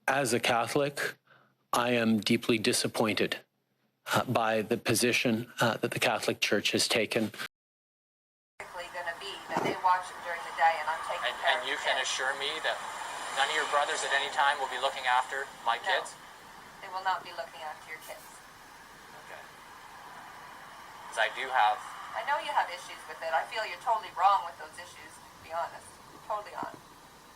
As a Catholic, I am deeply disappointed by the position that the Catholic Church has taken. Going to be that they watch them during the day, and I'm taking care And of you the can kids. assure me that none of your brothers at any time will be looking after my kids? They will not be looking after your kids. Okay. Because I do have... I know you have issues with it. I feel you're totally wrong with those issues, to be honest. Totally on.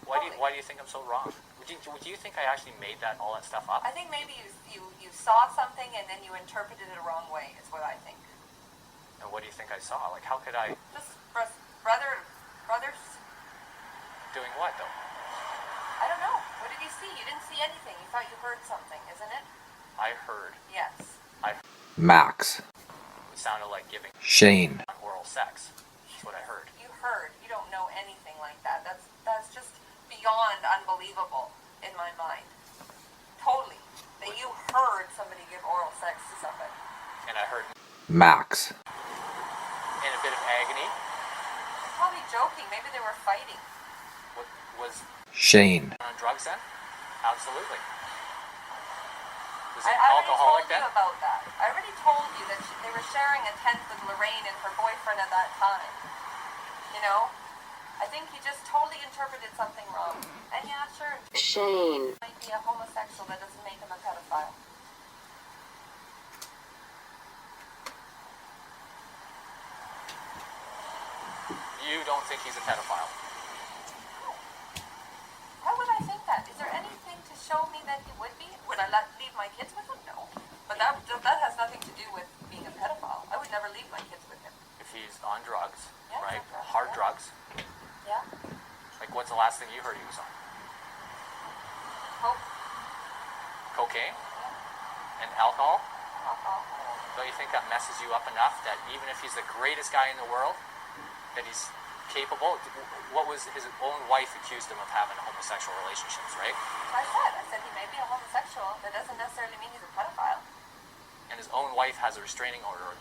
Why do you think I'm so wrong? Do you think I actually made all that stuff up? I think maybe you saw something and then you interpreted it a wrong way, is what I think. And what do you think I saw? Like, how could I... Just brothers... Doing what, though? I don't know. What did you see? You didn't see anything. You thought you heard something, isn't it? I heard. Yes. Max. It sounded like giving Shane. oral sex. That's what I heard. You heard. You don't know anything like that. That's just beyond unbelievable in my mind. Totally. That you heard somebody give oral sex to somebody. And I heard Max. in a bit of agony. You're probably joking. Maybe they were fighting. What was Shane. on drugs then? Absolutely. Was I it already alcoholic told you then? about that. I already told you that they were sharing a tent with Lorraine and her boyfriend at that time. You know? I think you just totally interpreted something wrong. And yeah, sure. Shane. Might be a homosexual, that doesn't make him a pedophile. You don't think he's a pedophile? Why would I think that? Is there anything to show me that he would be? Would I leave my kids with him? No. But that has nothing to do with being a pedophile. I would never leave my kids with him. If he's on drugs, Yeah, right? on drugs, Hard yeah. drugs. Yeah? Like, what's the last thing you heard he was on? Hope. Cocaine? And alcohol? Alcohol. Don't you think that messes you up enough that even if he's the greatest guy in the world, that he's capable? What was his own wife accused him of having homosexual relationships, right? I said he may be a homosexual. That doesn't necessarily mean he's a pedophile. And his own wife has a restraining order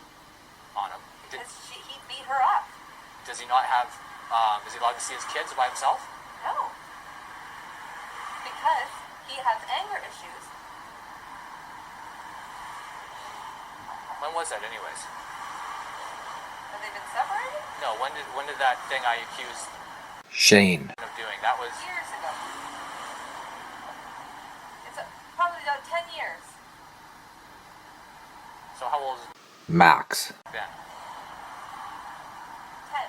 on him. Because he beat her up. Does he not have, is he allowed to see his kids by himself? No. Because he has anger issues. When was that anyways? Have they been separated? No, when did that thing I accused Shane. him of doing? That was... Years ago. It's probably about 10 years. So how old is Max. he then? 10.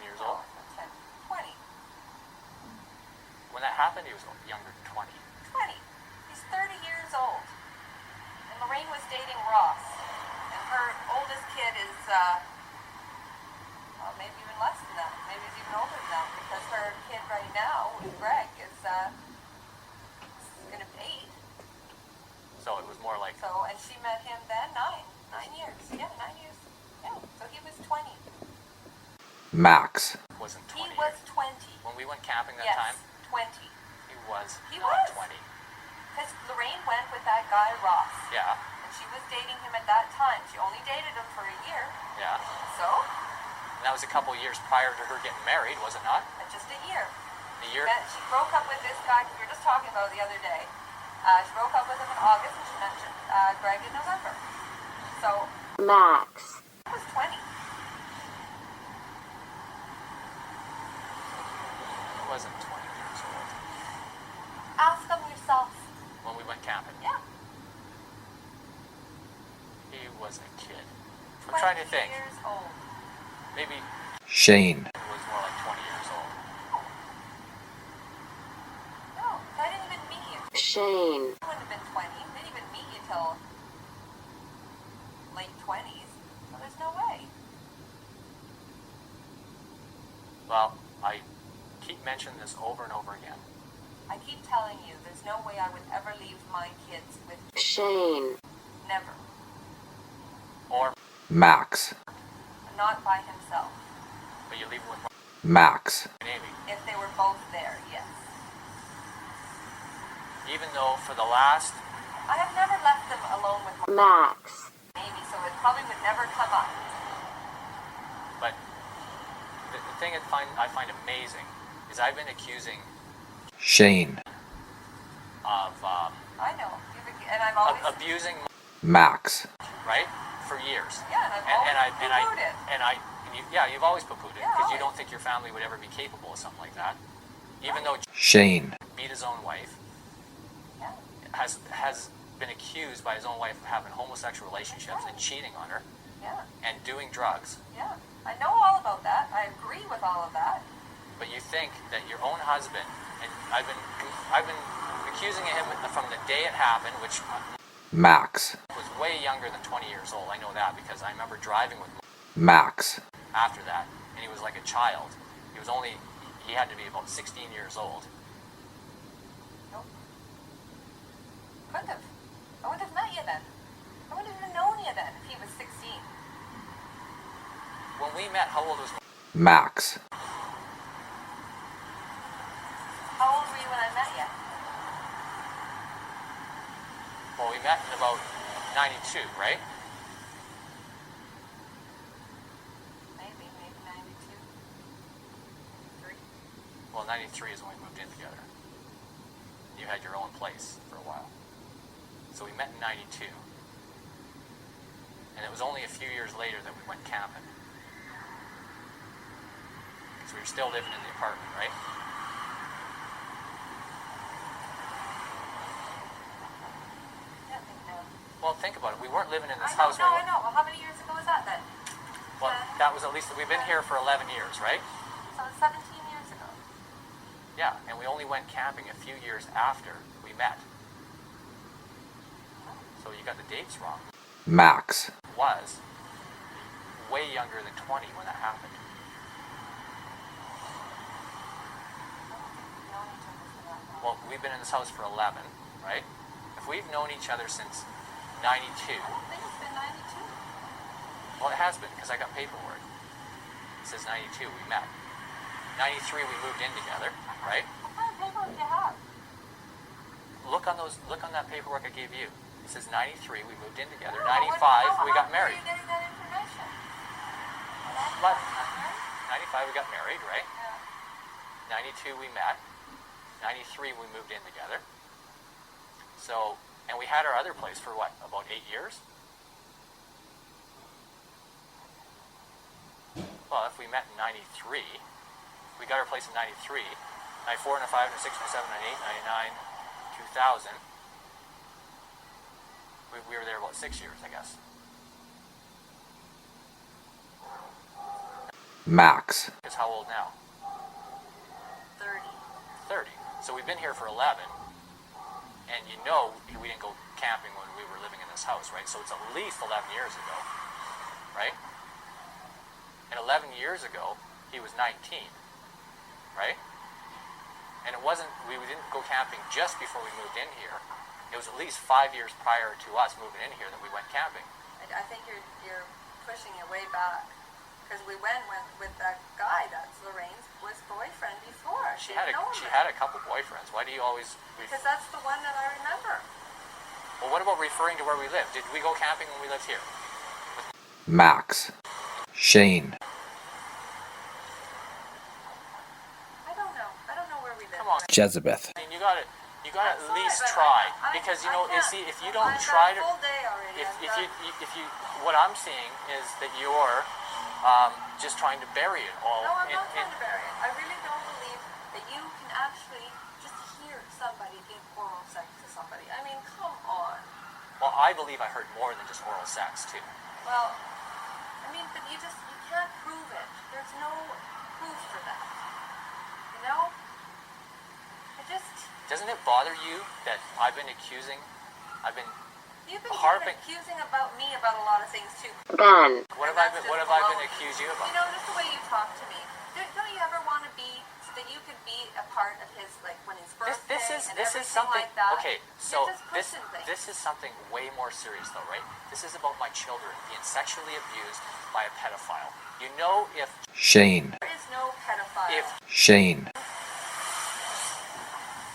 10 years old? 10. 20. When that happened, he was younger than 20. 20. He's 30 years old. And Lorraine was dating Ross. And her oldest kid is, well, maybe even less than that. Maybe he's even older than that. Because her kid right now, with Greg, is going to be 8. So it was more like... So, and she met him then 9 years. Yeah, 9 years. Yeah, so he was 20. Max. Wasn't He 20 was yet. 20. When we went camping that Yes, time, 20. he was He not was. 20. Because Lorraine went with that guy, Ross. Yeah, And she was dating him at that time. She only dated him for a year. yeah. So, And that was a couple years prior to her getting married, was it not? just a year. A year? She broke up with this guy we were just talking about the other day. She broke up with him in August, and she mentioned Greg in November. So, Max. he was 20. He wasn't 20 years old Ask him yourself. when we went camping. Yeah. He was a kid. I'm trying to 20 think. years old. Maybe Shane. he was more like 20 years old. No, I didn't even meet you. Shane. You wouldn't have been 20. Didn't even meet you till late 20s. So there's no way. Well, I keep mentioning this over and over again. I keep telling you, there's no way I would ever leave my kids with Shane. never. Or, Max. Not by himself. but you leave him with Max. Amy. If they were both there, yes. Even though for the last... I have never left them alone with Max. Amy, so it probably would never come up. But the thing I find amazing is I've been accusing Shane. I know. And I've always... abusing, Max, right, for years. Yeah, and I've always poo-pooed it. You've always poo-pooed it Yeah, because you always. don't think your family would ever be capable of something like that. Even though Shane, beat his own wife, Yeah. has been accused by his own wife of having homosexual relationships and cheating on her Yeah. and doing drugs. Yeah. I know all about that. I agree with all of that. But you think that your own husband, and I've been accusing him from the day it happened, which Max, was way younger than 20 years old. I know that because I remember driving with him Max, after that, and he was like a child. He had to be about 16 years old. Nope. Couldn't have. I wouldn't have met you then. I wouldn't have even known you then if he was 16. When we met, how old was Max, How old were you when I met you? Well, we met in about 92, right? Maybe 92. 3. Well, 93 is when we moved in together. You had your own place for a while. So we met in 92. And it was only a few years later that we went camping. So we were still living in the apartment, right? Yeah, I think no. Well, think about it. We weren't living in this I know, house. no, I know. Well, how many years ago was that then? Well, that was at least, we've been here for 11 years, right? So it's 17 years ago. Yeah, and we only went camping a few years after we met. So you got the dates wrong. Max, Was way younger than 20 when that happened. Well, we've been in this house for 11, right? If we've known each other since 92, I don't think it's been 92. well, it has been because I got paperwork. It says 92 we met. 93 we moved in together, right? What kind of paperwork do you have? Look on that paperwork I gave you. It says 93 we moved in together. No, 95 we got married. Where are you getting that information? But Well, 95 we got married, right? yeah. 92 we met. 93 we moved in together. So, and we had our other place for what, about 8 years? Well, if we met in 93, we got our place in 93, 94, 95, 96, 97, 98, 99, 2000. We were there about 6 years, I guess. Max, Because how old now? 30. 30. So we've been here for 11, and you know we didn't go camping when we were living in this house, right? So it's at least 11 years ago, right? And 11 years ago, he was 19, right? And it wasn't, we didn't go camping just before we moved in here. It was at least 5 years prior to us moving in here that we went camping. I think you're pushing it way back. Because we went with that guy that's Lorraine's was boyfriend before. She had a couple boyfriends. Why do you always... Because that's the one that I remember. Well, what about referring to where we lived? Did we go camping when we lived here? Max, Shane, I don't know. I don't know where we live. Come on. Jezebeth, I mean, you gotta I'm at sorry, least but try. I Because, you I know, can't. see, if you don't I've try got to... a full day already. If you, what I'm seeing is that you're just trying to bury it all. No, I'm not trying to bury it. I really don't believe that you can actually just hear somebody give oral sex to somebody. I mean, come on. Well, I believe I heard more than just oral sex too. Well, I mean, but you can't prove it. There's no proof for that. You know? Doesn't it bother you that I've been You've been harping? accusing about me about a lot of things too. Ben, What have I been accused you You about? know, just the way you talk to me. Don't you ever want to be so that you could be a part of his, like when his birthday This is everything something. like that? Okay, You're so just this pushing things. this is something way more serious though, right? This is about my children being sexually abused by a pedophile. You know, if Shane, There is no pedophile. Shane,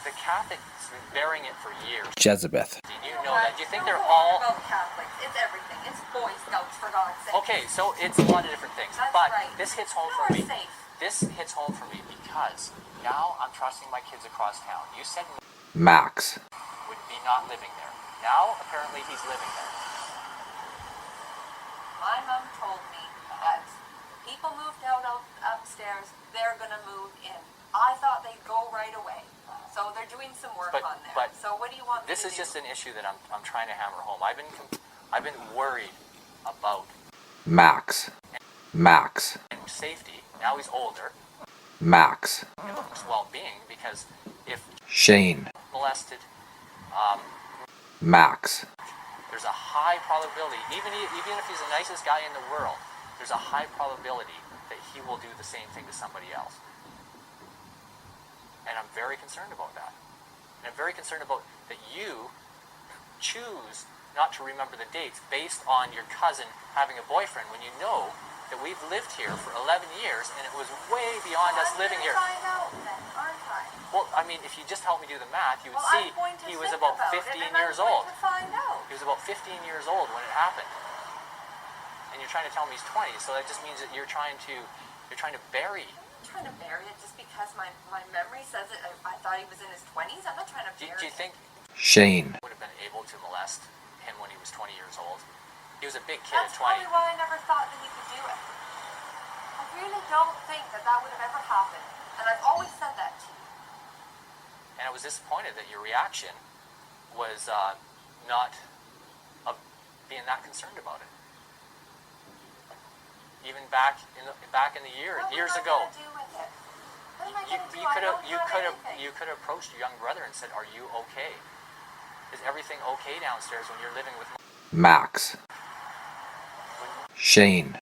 the Catholics have been burying it for years. Jezebeth, You know that. Do you think Don't they're go on all... about Catholics? It's everything. It's Boy Scouts, for God's sake. Okay, so it's a lot of different things. That's But right. this hits home You're for me. safe. This hits home for me because now I'm trusting my kids across town. You said Max, not living there. Now, apparently, he's living there. My mom told me that people moved out upstairs, they're going to move in. I thought they'd go right away. So they're doing some work on there. But so what do you want me this to is do? just an issue that I'm trying to hammer home. I've been worried about Max. Max. safety. Now he's older. Max. His well-being, because if Shane. molested, Max. there's a high probability, even if he's the nicest guy in the world, there's a high probability that he will do the same thing to somebody else. And I'm very concerned about that. And I'm very concerned about that you choose not to remember the dates based on your cousin having a boyfriend when you know that we've lived here for 11 years and it was way beyond us living here. I'm going to find out then, aren't I? Well, I mean, if you just help me do the math, you would Well, see I'm going to he was think about about 15 it, and years I'm old. going to find out. He was about 15 years old when it happened. And you're trying to tell me he's 20, so that just means that you're trying to bury. I'm not trying to bury it just because my memory says it. I thought he was in his 20s. I'm not trying to bury Do you think Shane. would have been able to molest him when he was 20 years old? He was a big kid That's at 20. probably why I never thought that he could do it. I really don't think that would have ever happened. And I've always said that to you. And I was disappointed that your reaction was not being that concerned about it. Even back in the years ago, What am I going to do with it? What am I going to do? I don't have anything. you could have approached your young brother and said, "Are you okay? Is everything okay downstairs when you're living with?" Max. Shane.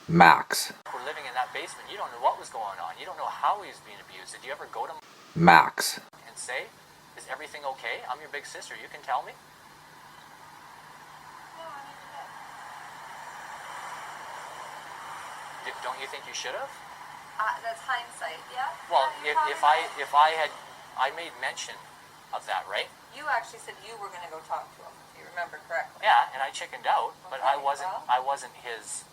Max. We're living in that basement. You don't know what was going on. You don't know how he was being abused. Did you ever go to him Max. and say, "Is everything okay? I'm your big sister. You can tell me." No, I never did. Don't you think you should have? That's hindsight, yeah? Well, Yeah, you if probably I made mention of that, right? You actually said you were going to go talk to him, if you remember correctly. Yeah, and I chickened out, but I Okay, wasn't. well. I wasn't his.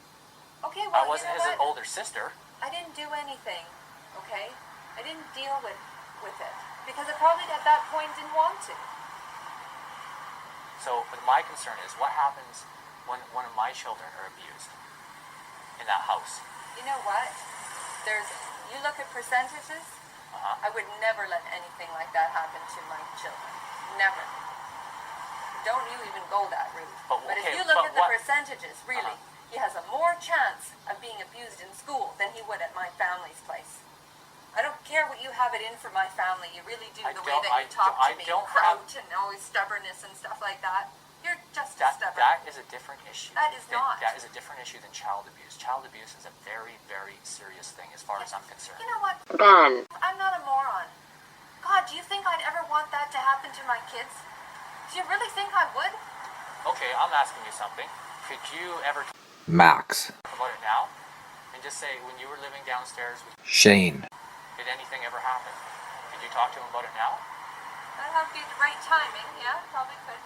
Okay, well, I wasn't you know his what? older sister. I didn't do anything, okay? I didn't deal with it. Because I probably at that point didn't want to. So, but my concern is what happens when one of my children are abused in that house. You know what? You look at percentages, I would never let anything like that happen to my children. Never. Don't you even go that route. But, But okay, if you look but at the what- percentages, really, he has a more chance of being abused in school than he would at my family's place. I don't care what you have it in for my family. You really do. The way that you talk to me, don't crouch and always stubbornness and stuff like that. You're just as stubborn. That is a different issue. That is not. That is a different issue than child abuse. Child abuse is a very, very serious thing as far as I'm concerned. You know what? Ben. I'm not a moron. God, do you think I'd ever want that to happen to my kids? Do you really think I would? Okay, I'm asking you something. Could you ever talk Max. about it now? And just say, when you were living downstairs, Shane. did anything ever happen? Could you talk to him about it now? That'd have to be the right timing. Yeah, probably could.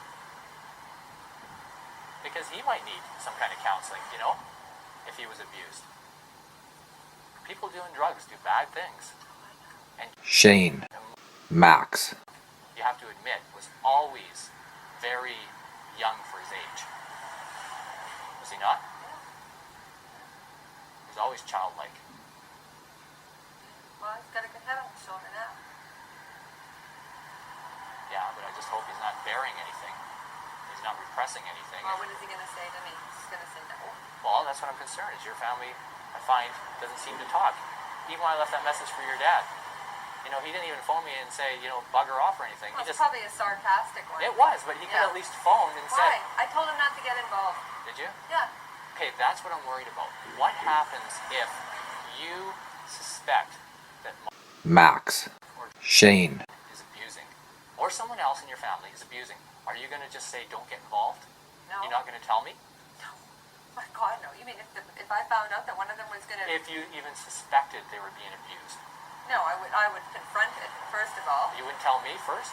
Because he might need some kind of counseling, if he was abused. People doing drugs do bad things. And Shane. Max. you have to admit, was always very young for his age. Was he not? He was always childlike. Well, he's got a good head on his shoulder now. Yeah, but I just hope he's not burying anything. He's not repressing anything. Well, what is he going to say to me? He's going to say no. Well, that's what I'm concerned, is your family, I find, doesn't seem to talk. Even when I left that message for your dad, he didn't even phone me and say, bugger off or anything. Well, He it's just, probably a sarcastic one. it was, but he could Yeah. at least phoned and Why? said, I told him not to get involved. did you? Yeah. Okay, that's what I'm worried about. What happens if you suspect that Max. or Shane. is abusing, or someone else in your family is abusing? Are you going to just say, don't get involved? No. You're not going to tell me? No. My God, no. You mean if I found out that one of them was going to... If you even suspected they were being abused, No, I would confront it, first of all. you wouldn't tell me first?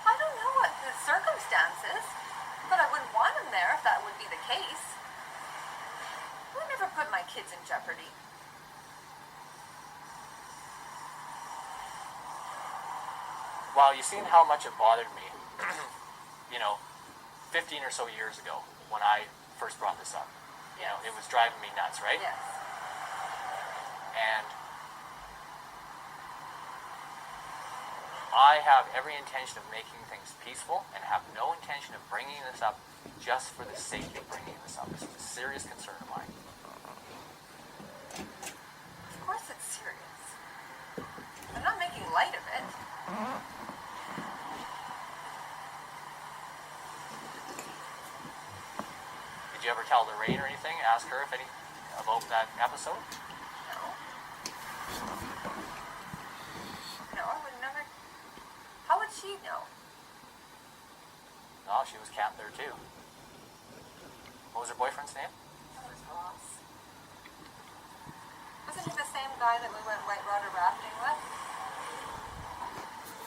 I don't know what the circumstances, but I wouldn't want him there if that would be the case. I would never put my kids in jeopardy. Well, you seen how much it bothered me you know, 15 or so years ago when I first brought this up. You know, it was driving me nuts, right? Yes. And I have every intention of making things peaceful and have no intention of bringing this up just for the sake of bringing this up. This is a serious concern of mine. Of course it's serious. I'm not making light of it. Did you ever tell Lorraine or anything? Ask her if any about that episode? No. No, I would never. How would she know? No, she was camped there too. What was her boyfriend's name? That was Ross. Wasn't he the same guy that we went whitewater rafting with?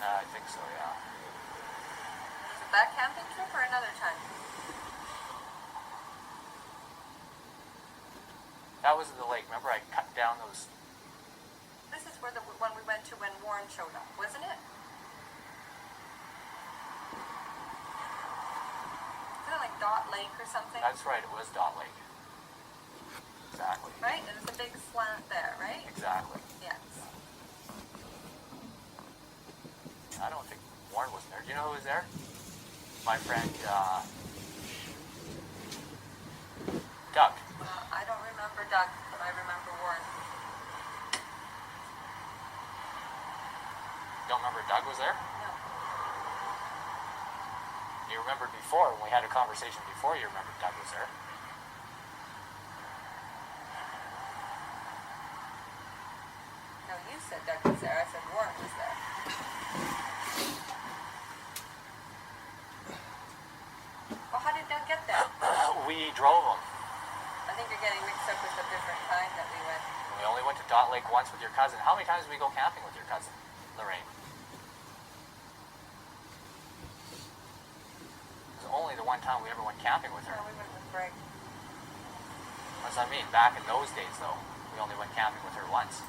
I think so, yeah. Was it that camping trip or another time? That was in the lake. Remember, I cut down those. This is where the one we went to when Warren showed up, wasn't it? Isn't it like Dot Lake or something? That's right, it was Dot Lake. Exactly. Right? And it's a big slant there, right? Exactly. Yes. I don't think Warren was there. Do you know who was there? My friend, Doug. I don't remember Doug, but I remember Warren. Don't remember Doug was there? No. You remembered before, when we had a conversation before, you remembered Doug was there. No, you said Doug was there. I said Warren was there. Well, how did Doug get there? We drove him. I think you're getting mixed up with a different time that we went. We only went to Dot Lake once with your cousin. How many times did we go camping with your cousin, Lorraine? It was only the one time we ever went camping with her. No, we went with Greg. That's what I mean. Back in those days, though, we only went camping with her once.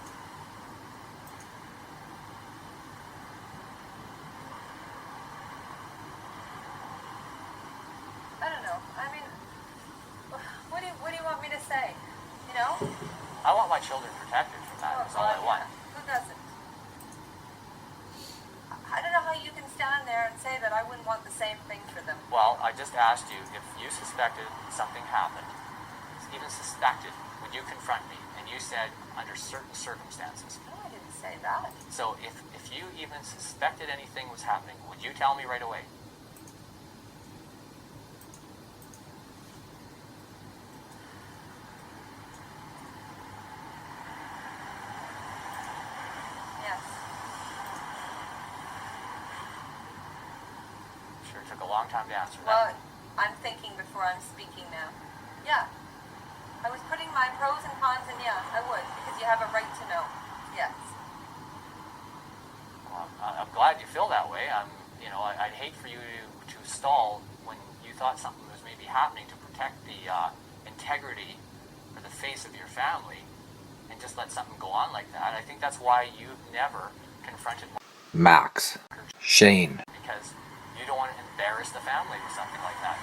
I don't know. I mean, what do you want me to say? You know? I want my children protected from that. That's all I want. Who doesn't? I don't know how you can stand there and say that I wouldn't want the same thing for them. Well, I just asked you if you suspected something happened, even suspected, would you confront me? And you said under certain circumstances. No, I didn't say that. So if you even suspected anything was happening, would you tell me right away? Yes. Sure took a long time to answer Well, that. I'm thinking before I'm speaking now. Yeah. I was putting my pros and cons, and yeah, I would, because you have a right to know. Yes. Well, I'm glad you feel that way. I'd hate for you to stall when you thought something was maybe happening to protect the integrity or the face of your family, and just let something go on like that. I think that's why you've never confronted Max, Shane, because you don't want to embarrass the family with something like that.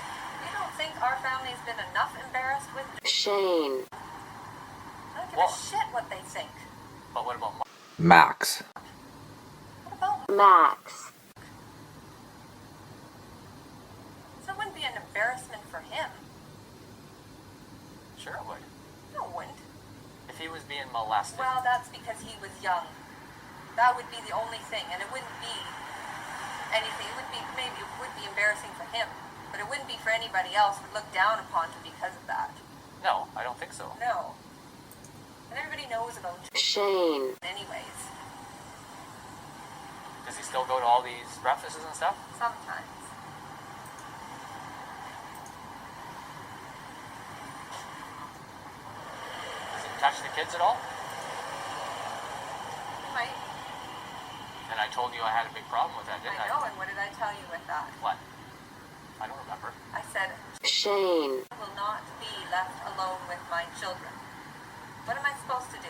You don't think our family's been enough embarrassed with Shane, I don't give Well- a shit what they think. But what about Max, What about Max, So it wouldn't be an embarrassment for him. Sure it would. No, it wouldn't. If he was being molested. Well, that's because he was young. That would be the only thing, and it wouldn't be anything. Maybe it would be embarrassing for him, but it wouldn't be for anybody else who would look down upon him because of that. No, I don't think so. No. And everybody knows about Shane, anyways. Does he still go to all these breakfasts and stuff? Sometimes. Does he touch the kids at all? You might. And I told you I had a big problem with that, didn't I? I know, and what did I tell you with that? What? I don't remember. I said, Shane, I will not be left alone with my children. What am I supposed to do?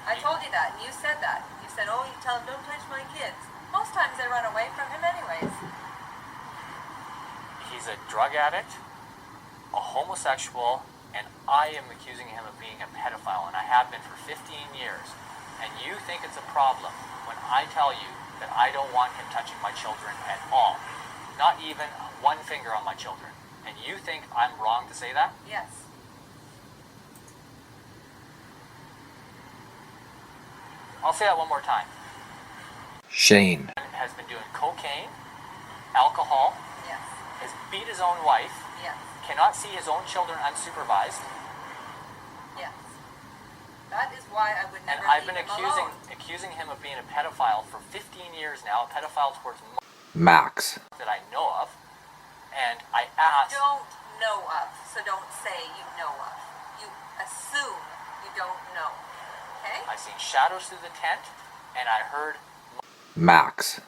I told you that, and you said that. You said, oh, you tell him, don't touch my kids. Most times they run away from him anyways. drug addict, a homosexual, and I am accusing him of being a pedophile, and I have been for 15 years. And you think it's a problem when I tell you that I don't want him touching my children at all. Not even one finger on my children. And you think I'm wrong to say that? Yes. I'll say that one more time. Shane, Has been doing cocaine, alcohol, Yes. has beat his own wife, Yes. cannot see his own children unsupervised, Yes. That is why I would never and I've leave been him alone. accusing him of being a pedophile for 15 years now, a pedophile towards Max, that I know of, and I asked, Don't know of, so don't say you know of. You assume you don't know. Okay? I seen shadows through the tent, and I heard Max,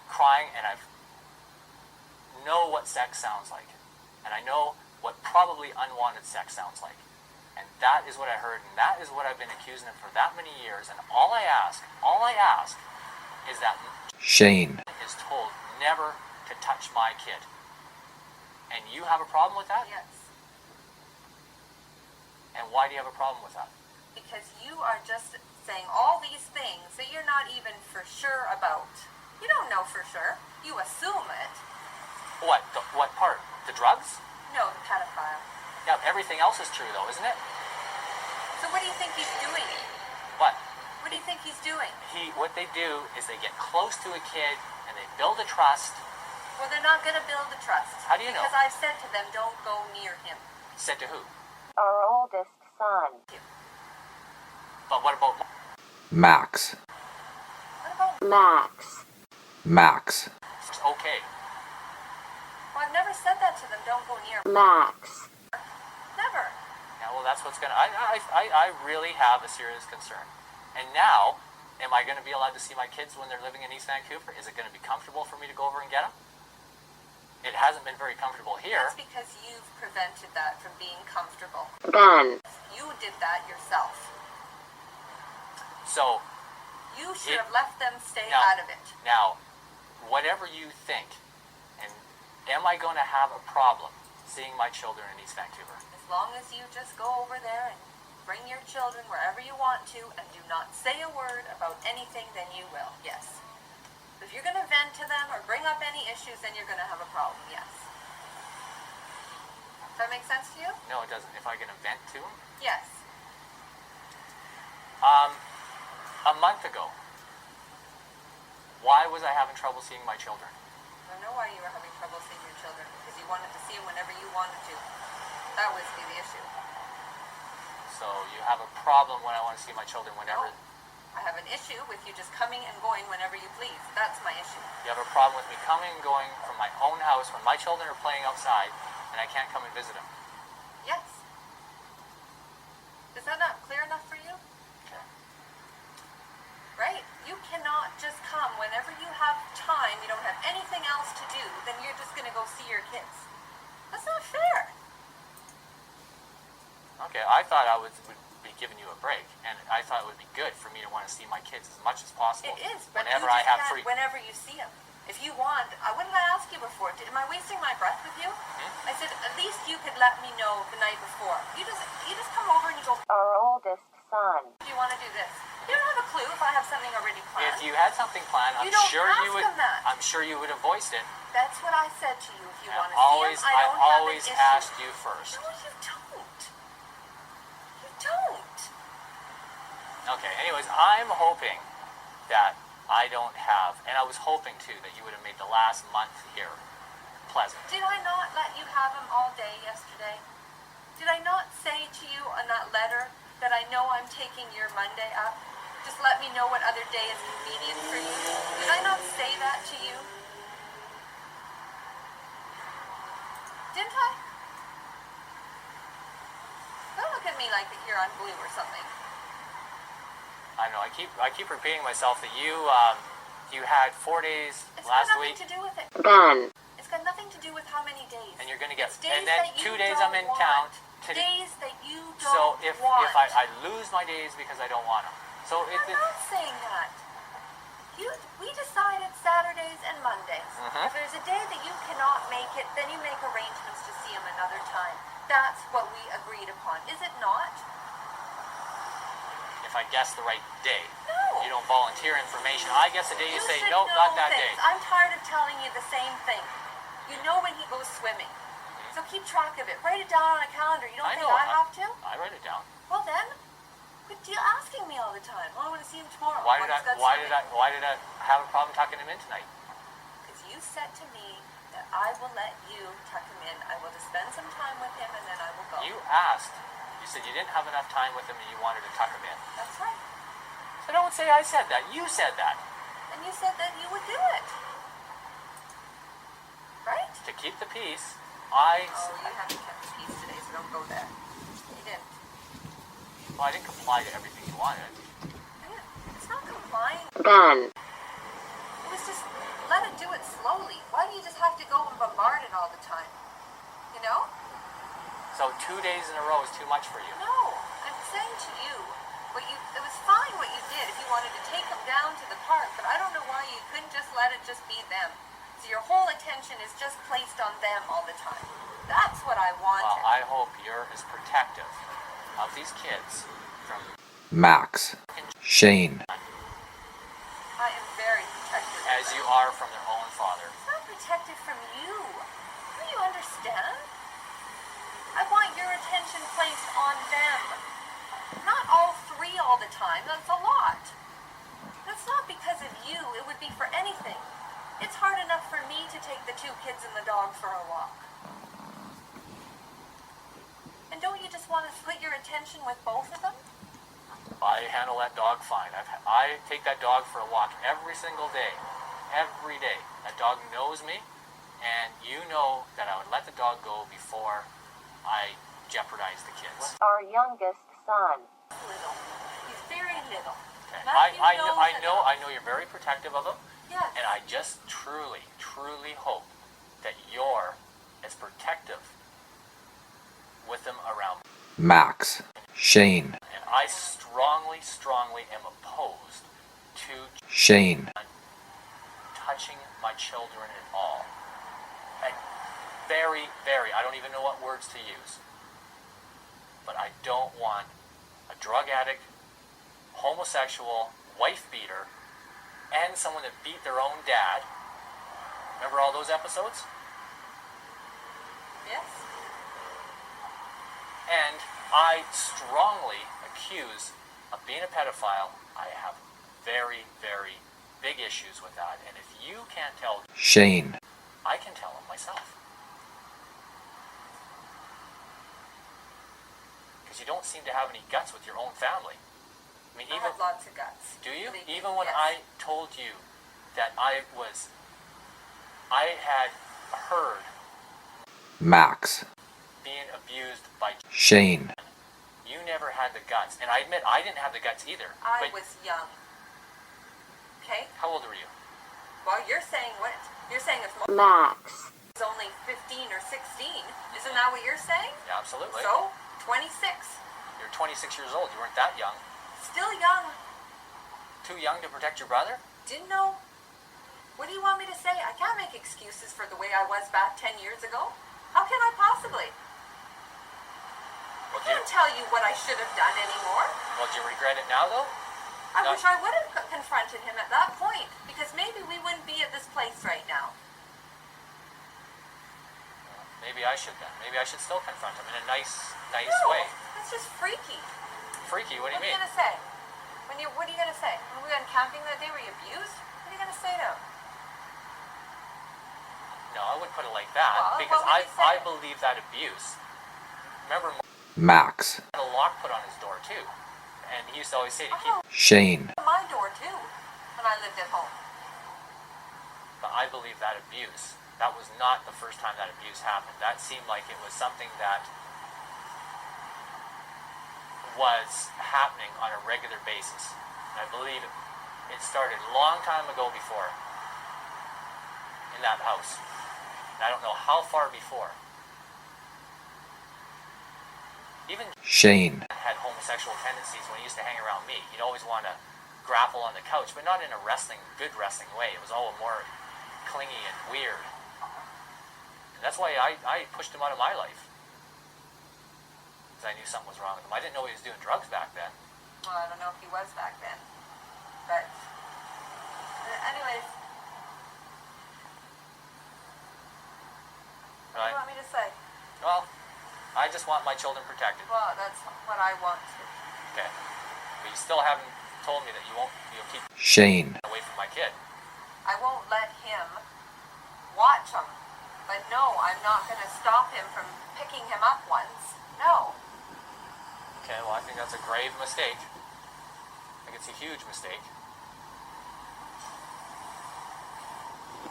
crying, and I know what sex sounds like, and I know what probably unwanted sex sounds like, and that is what I heard, and that is what I've been accusing him for that many years, and all I ask is that Shane, is told never to touch my kid, and you have a problem with that? Yes. And why do you have a problem with that? Because you are just saying all these things that you're not even for sure about. You don't know for sure. You assume it. What part? The drugs? No, the pedophile. Yeah, everything else is true though, isn't it? So what do you think he's doing? What? What do you think he's doing? What they do is they get close to a kid and they build a trust. Well, they're not going to build a trust. How do you know? Because I've said to them, don't go near him. Said to who? Our oldest son. But what about Max, What about... Max. Max, okay? Well, I've never said that to them, don't go near him. Max. Never. Yeah, well, that's what's gonna. I really have a serious concern. And now, am I going to be allowed to see my kids when they're living in East Vancouver? Is it going to be comfortable for me to go over and get them? It hasn't been very comfortable here. That's because you've prevented that from being comfortable. Ben. You did that yourself. So You should have left them stay now, out of it. Now, whatever you think, and am I going to have a problem seeing my children in East Vancouver? As long as you just go over there and bring your children wherever you want to and do not say a word about anything, then you will, yes. If you're going to vent to them or bring up any issues, then you're going to have a problem, yes. Does that make sense to you? No, it doesn't. If I can vent to them? Yes. A month ago, why was I having trouble seeing my children? I don't know why you were having trouble seeing your children, because you wanted to see them whenever you wanted to. That was the issue. So you have a problem when I want to see my children whenever... No. I have an issue with you just coming and going whenever you please. That's my issue. You have a problem with me coming and going from my own house when my children are playing outside and I can't come and visit them? Yes. Is that not clear enough for you? Okay. Right? You cannot just come whenever you have time, you don't have anything else to do, then you're just going to go see your kids. That's not fair. Okay, I thought I would be giving you a break, and I thought it would be good for me to want to see my kids as much as possible. It is, but whenever you I just have can't free. whenever you see them. If you want, what did I ask you before? Am I wasting my breath with you? I said, at least you could let me know the night before. You just come over and you go, Our oldest son. do you want to do this? You don't have a clue if I have something already planned. If you had something planned, You don't ask would. them that. I'm sure you would have voiced it. That's what I said to you. If you And want to see them, I don't have always an issue. asked you first. No, you don't. You don't. Okay, anyways, I'm hoping that I don't have, and I was hoping too that you would have made the last month here pleasant. Did I not let you have them all day yesterday? Did I not say to you on that letter that I know I'm taking your Monday up? Just let me know what other day is convenient for you. Did I not say that to you? Didn't I? Don't look at me like that you're on glue or something. I know. I keep repeating myself that you had 4 days It's last got nothing week, to do with it. Ben. It's got nothing to do with how many days. and you're going to get, It's days and then that you 2 days don't I'm in want. town. Days that you don't So if want. I lose my days because I don't want them, so I'm not saying that. We decided Saturdays and Mondays. If there's a day that you cannot cannot make it, then you make arrangements to see him another time. That's what we agreed upon, is it not? If I guess the right day. No. You don't volunteer information. I guess the day you say, should nope, know not that things. day. I'm tired of telling you the same thing. You know when he goes swimming. So keep track of it. Write it down on a calendar. You don't I think know. I have to? I write it down. Well then, quit asking me all the time. Oh, I want to see him tomorrow. Why did I have a problem tucking him in tonight? Because you said to me that I will let you tuck him in. I will just spend some time with him and then I will go. You asked. You said you didn't have enough time with him and you wanted to tuck him in. That's right. So don't say I said that. You said that. And you said that you would do it. Right? To keep the peace, Oh, you haven't kept the peace today, so don't go there. You didn't. Well, I didn't comply to everything you wanted. It's not complying. Gun. It was just, let it do it slowly. Why do you just have to go and bombard it all the time? You know? So 2 days in a row is too much for you. No, I'm saying to you, it was fine what you did if you wanted to take them down to the park, but I don't know why you couldn't just let it just be them. So your whole attention is just placed on them all the time. That's what I wanted. Well, I hope you're as protective of these kids from Max. Shane. I am very protective. as you are from their own father. It's not protected from you. Do you understand? I want your attention placed on them. Not all three all the time. That's a lot. That's not because of you. It would be for anything. It's hard enough for me to take the two kids and the dog for a walk. And don't you just want to put your attention with both of them? I handle that dog fine. I take that dog for a walk every single day. Every day. That dog knows me, and you know that I would let the dog go before I jeopardize the kids. Our youngest son. Little. He's very little. Okay. Matthew knows enough. I know you're very protective of him, Yes. and I just truly, truly hope that you're as protective with them around me. Max. Shane. And I strongly, strongly am opposed to Shane. touching my children at all. And very, very, I don't even know what words to use. But I don't want a drug addict, homosexual, wife beater, and someone that beat their own dad. Remember all those episodes? Yes. And I strongly accuse of being a pedophile. I have very, very big issues with that. And if you can't tell, Shane. I can tell them myself. Because you don't seem to have any guts with your own family. I mean, I even have lots of guts. do you? Believe me. Even when Yes. I told you that I had heard Max. being abused by, Shane. you never had the guts. And I admit I didn't have the guts either. I But was young. Okay? how old were you? Well, you're saying what? You're saying if Mo Max. is only 15 or 16, isn't that what you're saying? Yeah, absolutely. So, 26. You're 26 years old. You weren't that young. Still young. Too young to protect your brother? Didn't know. What do you want me to say? I can't make excuses for the way I was back 10 years ago. How can I possibly? I Well, can't tell you what I should have done anymore. do you regret it now, though? I No. wish I would have confronted him at that point, because maybe we wouldn't be at this place right now. Maybe I should then. Maybe I should still confront him in a nice No, way. that's just freaky. Freaky, what do you What are mean? you gonna say? What are you gonna say? When we went camping that day, were you abused? What are you gonna say to him? No, I wouldn't put it like that, Well, because what would you say? I believe that abuse. Remember, Max. had a lock put on his door too, and he used to always say to keep. Oh, Shane. my door too, when I lived at home. But I believe that abuse. That was not the first time that abuse happened. That seemed like it was something that was happening on a regular basis. And I believe it started a long time ago before in that house. And I don't know how far before. Even Shane. had homosexual tendencies when he used to hang around me. He'd always want to grapple on the couch, but not in a good wrestling way. It was all more clingy and weird. That's why I pushed him out of my life. Because I knew something was wrong with him. I didn't know he was doing drugs back then. Well, I don't know if he was back then. But, anyways. What do you want me to say? Well, I just want my children protected. Well, that's what I want to. Okay. But you still haven't told me that you'll keep Shane. away from my kid. I won't let him watch him. But no, I'm not going to stop him from picking him up once. No. Okay, well, I think that's a grave mistake. I think it's a huge mistake.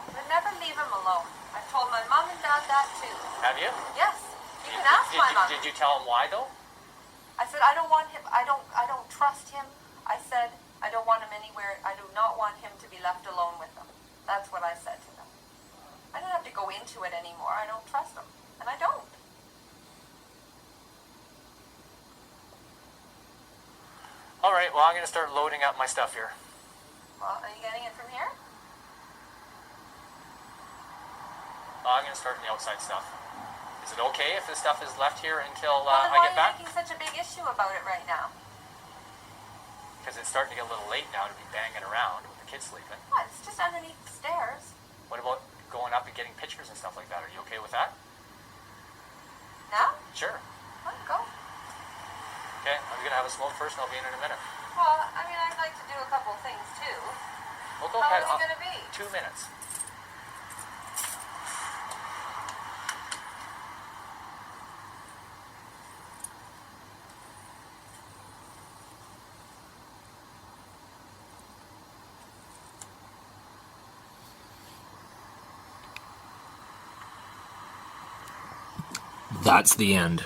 But never leave him alone. I've told my mom and dad that too. Have you? Yes. You can ask my mom. Did you tell him why, though? I said I don't want him. I don't trust him. I said I don't want him anywhere. I do not want him to be left alone with them. That's what I said to them. I don't have to go into it anymore. I don't trust him, and I don't. All right, well, I'm going to start loading up my stuff here. Well, are you getting it from here? I'm going to start in the outside stuff. Is it okay if this stuff is left here until Well, then I why get are back? you making such a big issue about it right now? Because it's starting to get a little late now to be banging around with the kids sleeping. What? It's just underneath the stairs. What about going up and getting pictures and stuff like that? Are you okay with that? Now? Sure. Well, go. Okay, I'm going to have a smoke first and I'll be in a minute. Well, I mean, I'd like to do a couple things too. Well, go How ahead. long is it going to be? 2 minutes. That's the end.